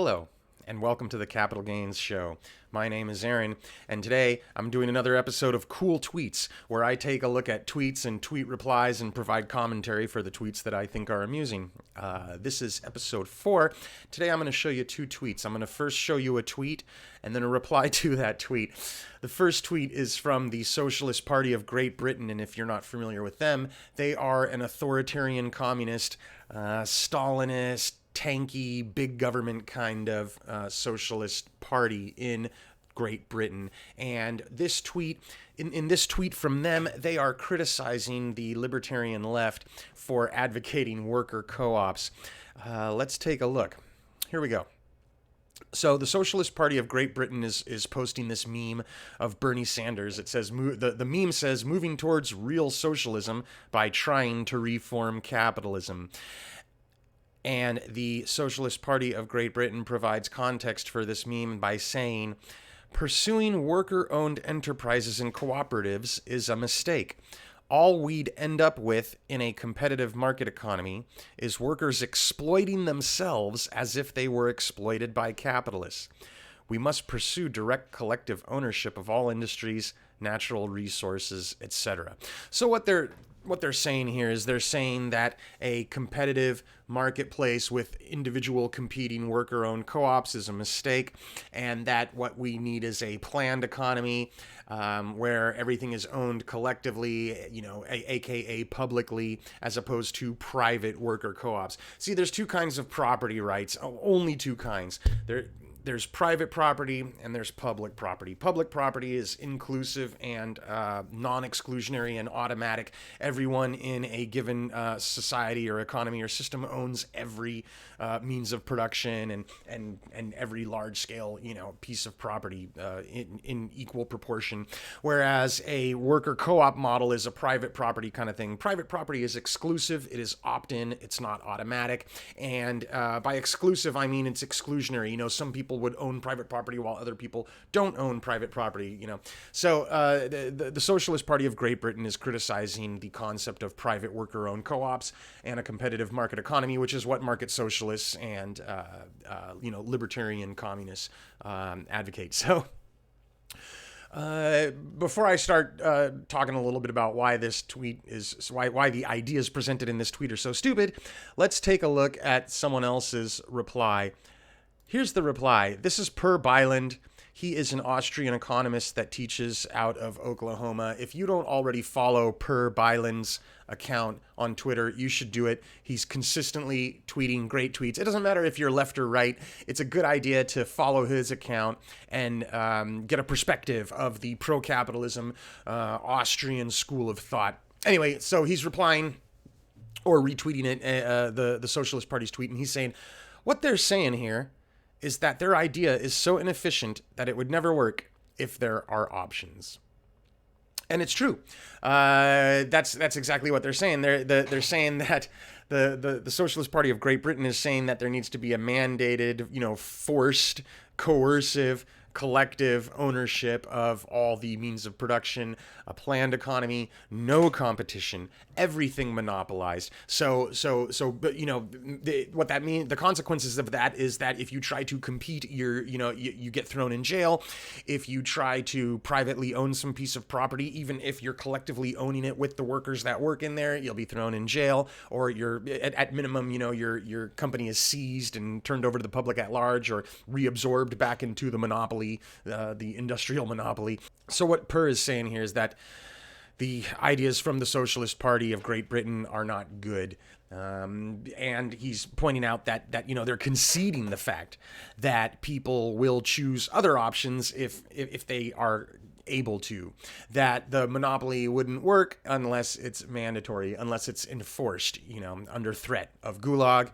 Hello, and welcome to the Capital Gains Show. My name is Aaron, and today I'm doing another episode of Cool Tweets, where I take a look at tweets and tweet replies and provide commentary for the tweets that I think are amusing. This is episode 4. Today I'm going to show you 2 tweets. I'm going to first show you a tweet and then a reply to that tweet. The first tweet is from the Socialist Party of Great Britain, and if you're not familiar with them, they are an authoritarian communist, Stalinist, tanky, big government kind of socialist party in Great Britain. And this tweet, in this tweet from them, they are criticizing the libertarian left for advocating worker co-ops. Let's take a look. Here we go. So the Socialist Party of Great Britain is posting this meme of Bernie Sanders. It says the meme says moving towards real socialism by trying to reform capitalism. And the Socialist Party of Great Britain provides context for this meme by saying, pursuing worker-owned enterprises and cooperatives is a mistake. All we'd end up with in a competitive market economy is workers exploiting themselves as if they were exploited by capitalists. We must pursue direct collective ownership of all industries, natural resources, etc. So what they're saying here is they're saying that a competitive marketplace with individual competing worker-owned co-ops is a mistake, and that what we need is a planned economy where everything is owned collectively, aka publicly, as opposed to private worker co-ops. See, there's 2 kinds of property rights, only 2 kinds. There's private property and there's public property. Public property is inclusive and non-exclusionary and automatic. Everyone in a given society or economy or system owns every means of production and every large-scale piece of property in equal proportion. Whereas a worker co-op model is a private property kind of thing. Private property is exclusive. It is opt-in. It's not automatic. And by exclusive, I mean it's exclusionary. Some people would own private property while other people don't own private property, So the Socialist Party of Great Britain is criticizing the concept of private worker-owned co-ops and a competitive market economy, which is what market socialists and libertarian communists advocate. So before I start talking a little bit about why this tweet is why the ideas presented in this tweet are so stupid, let's take a look at someone else's reply. Here's the reply. This is per Bylund. He is an Austrian economist that teaches out of Oklahoma. If you don't already follow per Bylund's account on Twitter, you should do it. He's consistently tweeting great tweets. It doesn't matter if you're left or right. It's a good idea to follow his account and get a perspective of the pro-capitalism Austrian school of thought. Anyway, so he's replying or retweeting it, the Socialist Party's tweet, and he's saying, what they're saying here is that their idea is so inefficient that it would never work if there are options. And it's true. That's exactly what they're saying. They're saying that the Socialist Party of Great Britain is saying that there needs to be a mandated, forced, coercive, collective ownership of all the means of production, a planned economy, no competition, everything monopolized. But what that means, the consequences of that is that if you try to compete, you get thrown in jail. If you try to privately own some piece of property, even if you're collectively owning it with the workers that work in there, you'll be thrown in jail, or you're at minimum, your company is seized and turned over to the public at large, or reabsorbed back into the monopoly, the industrial monopoly. So what Per is saying here is that the ideas from the Socialist Party of Great Britain are not good. And he's pointing out that they're conceding the fact that people will choose other options if they are able to, that the monopoly wouldn't work unless it's mandatory, unless it's enforced, under threat of gulag,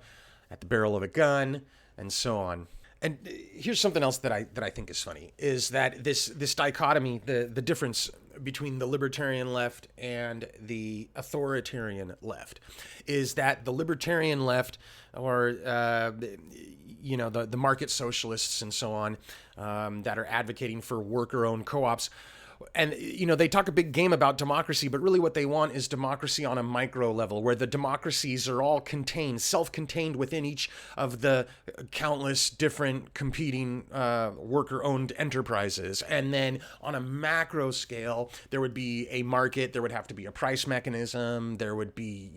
at the barrel of a gun, and so on. And here's something else that I think is funny, is that this dichotomy, the difference between the libertarian left and the authoritarian left, is that the libertarian left, or the market socialists and so on, that are advocating for worker-owned co-ops, And, they talk a big game about democracy, but really what they want is democracy on a micro level, where the democracies are all contained, self-contained within each of the countless different competing worker-owned enterprises. And then on a macro scale, there would be a market, there would have to be a price mechanism, there would be,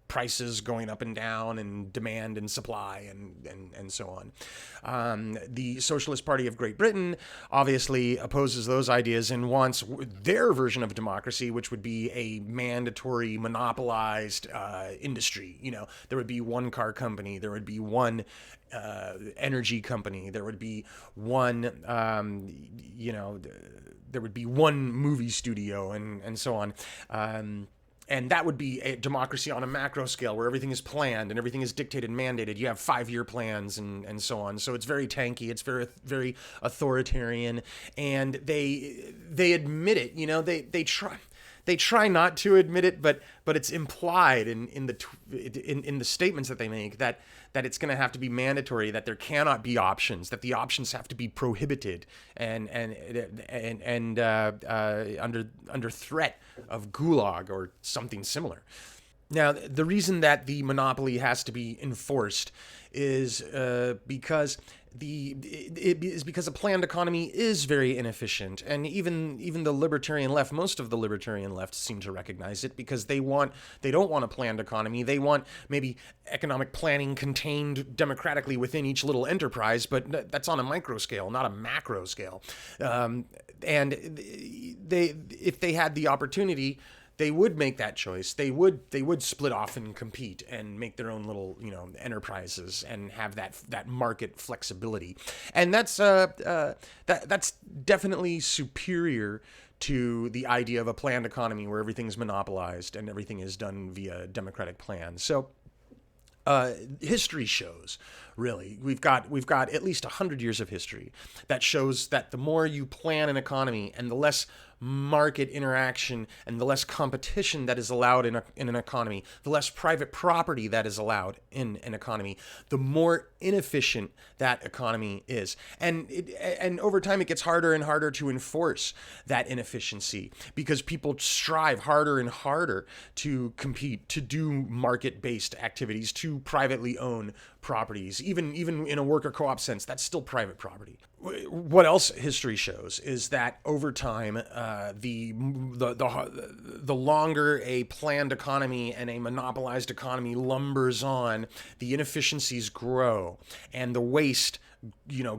prices going up and down, and demand and supply, and so on. The Socialist Party of Great Britain obviously opposes those ideas and wants their version of democracy, which would be a mandatory monopolized industry. There would be one car company, there would be one energy company, there would be one, there would be one movie studio, and so on. And that would be a democracy on a macro scale, where everything is planned and everything is dictated and mandated. You have 5-year plans and so on. So it's very tanky. It's very, very authoritarian. And they admit it. They try not to admit it, but it's implied in the statements that they make that it's going to have to be mandatory, that there cannot be options, that the options have to be prohibited and under threat of gulag or something similar. Now, the reason that the monopoly has to be enforced is because a planned economy is very inefficient, and even the libertarian left, most of the libertarian left, seem to recognize it, because they don't want a planned economy. They want maybe economic planning contained democratically within each little enterprise, but that's on a micro scale, not a macro scale. And if they had the opportunity, they would make that choice. They would split off and compete and make their own little, enterprises and have that market flexibility. And that's definitely superior to the idea of a planned economy where everything's monopolized and everything is done via democratic plans. So history shows, really, we've got at least 100 years of history that shows that the more you plan an economy and the less market interaction and the less competition that is allowed in an economy, the less private property that is allowed in an economy, the more inefficient that economy is. And over time, it gets harder and harder to enforce that inefficiency, because people strive harder and harder to compete, to do market-based activities, to privately own properties. Even in a worker co-op sense, that's still private property. What else history shows is that over time, the longer a planned economy and a monopolized economy lumbers on, the inefficiencies grow and the waste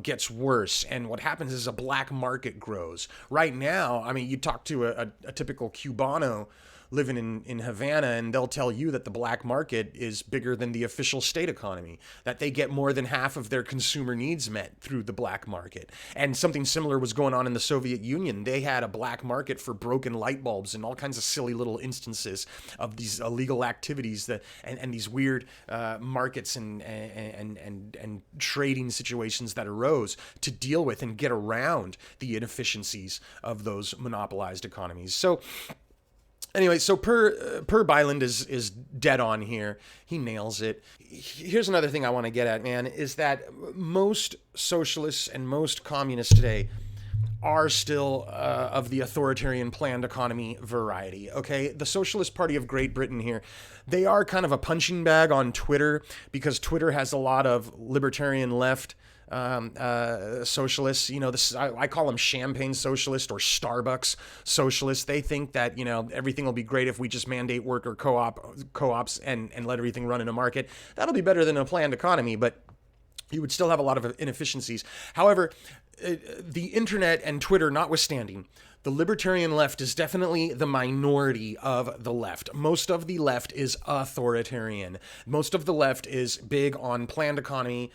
gets worse. And what happens is a black market grows. Right now, you talk to a typical Cubano living in Havana, and they'll tell you that the black market is bigger than the official state economy, that they get more than half of their consumer needs met through the black market. And something similar was going on in the Soviet Union. They had a black market for broken light bulbs and all kinds of silly little instances of these illegal activities and these weird markets and trading situations that arose to deal with and get around the inefficiencies of those monopolized economies. So anyway, so Per Bylund is dead on here. He nails it. Here's another thing I want to get at, man, is that most socialists and most communists today are still of the authoritarian planned economy variety, okay? The Socialist Party of Great Britain here, they are kind of a punching bag on Twitter, because Twitter has a lot of libertarian left socialists. I call them champagne socialists or Starbucks socialists. They think that, everything will be great if we just mandate worker co-ops and let everything run in a market. That'll be better than a planned economy, but you would still have a lot of inefficiencies. However, the internet and Twitter notwithstanding, the libertarian left is definitely the minority of the left. Most of the left is authoritarian. Most of the left is big on planned economy,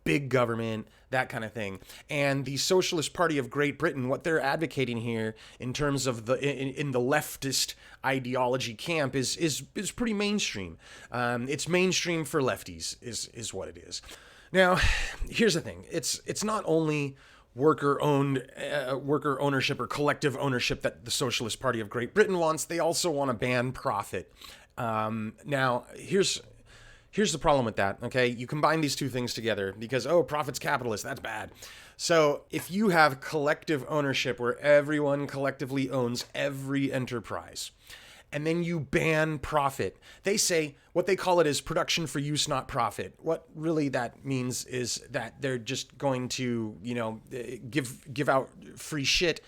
big government, that kind of thing. And the Socialist Party of Great Britain, what they're advocating here in terms of in the leftist ideology camp is pretty mainstream. It's mainstream for lefties is what it is. Now, here's the thing. It's not only worker ownership or collective ownership that the Socialist Party of Great Britain wants. They also want to ban profit. Now, here's Here's the problem with that, okay? You combine these two things together because, oh, profit's capitalist, that's bad. So if you have collective ownership where everyone collectively owns every enterprise, and then you ban profit, they say what they call it is production for use, not profit. What really that means is that they're just going to, give out free shit,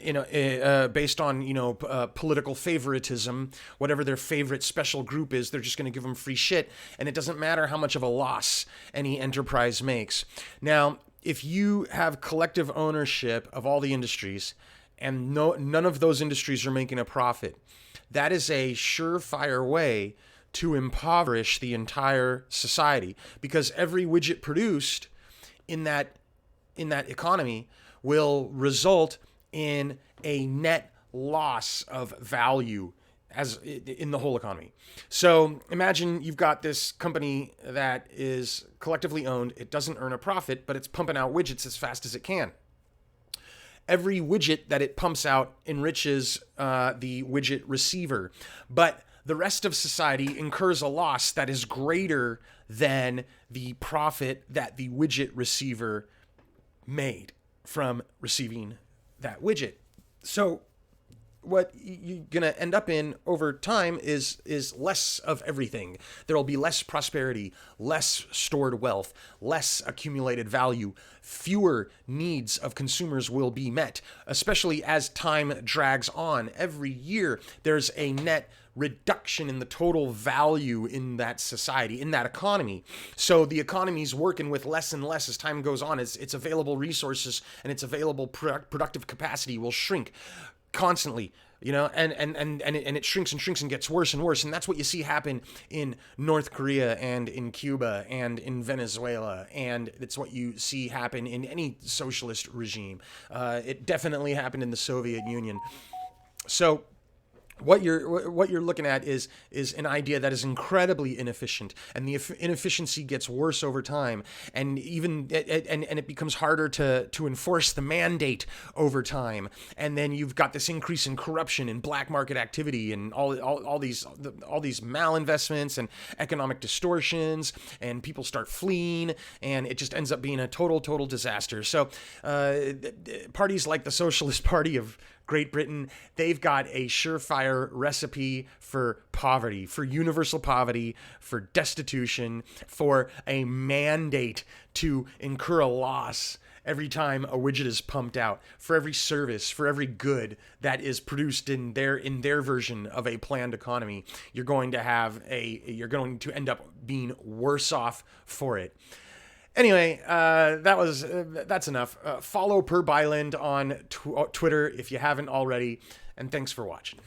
based on, political favoritism, whatever their favorite special group is, they're just going to give them free shit. And it doesn't matter how much of a loss any enterprise makes. Now, if you have collective ownership of all the industries and none of those industries are making a profit, that is a surefire way to impoverish the entire society, because every widget produced in that economy will result in a net loss of value as in the whole economy. So imagine you've got this company that is collectively owned. It doesn't earn a profit, but it's pumping out widgets as fast as it can. Every widget that it pumps out enriches the widget receiver, but the rest of society incurs a loss that is greater than the profit that the widget receiver made from receiving that widget. So what you're going to end up in over time is less of everything. There will be less prosperity, less stored wealth, less accumulated value. Fewer needs of consumers will be met, especially as time drags on. Every year, there's a net reduction in the total value in that society, in that economy. So the economy's working with less and less as time goes on. Its available resources and its available productive capacity will shrink constantly, and it shrinks and shrinks and gets worse and worse. And that's what you see happen in North Korea and in Cuba and in Venezuela. And it's what you see happen in any socialist regime. It definitely happened in the Soviet Union. So what you're looking at is an idea that is incredibly inefficient, and the inefficiency gets worse over time, and it becomes harder to enforce the mandate over time. And then you've got this increase in corruption and black market activity and all these malinvestments and economic distortions, and people start fleeing, and it just ends up being a total disaster. So parties like the Socialist Party of Great Britain, they've got a surefire recipe for poverty, for universal poverty, for destitution, for a mandate to incur a loss every time a widget is pumped out, for every service, for every good that is produced in their version of a planned economy. You're going to end up being worse off for it. Anyway, that's enough. Follow Per Bylund on Twitter if you haven't already, and thanks for watching.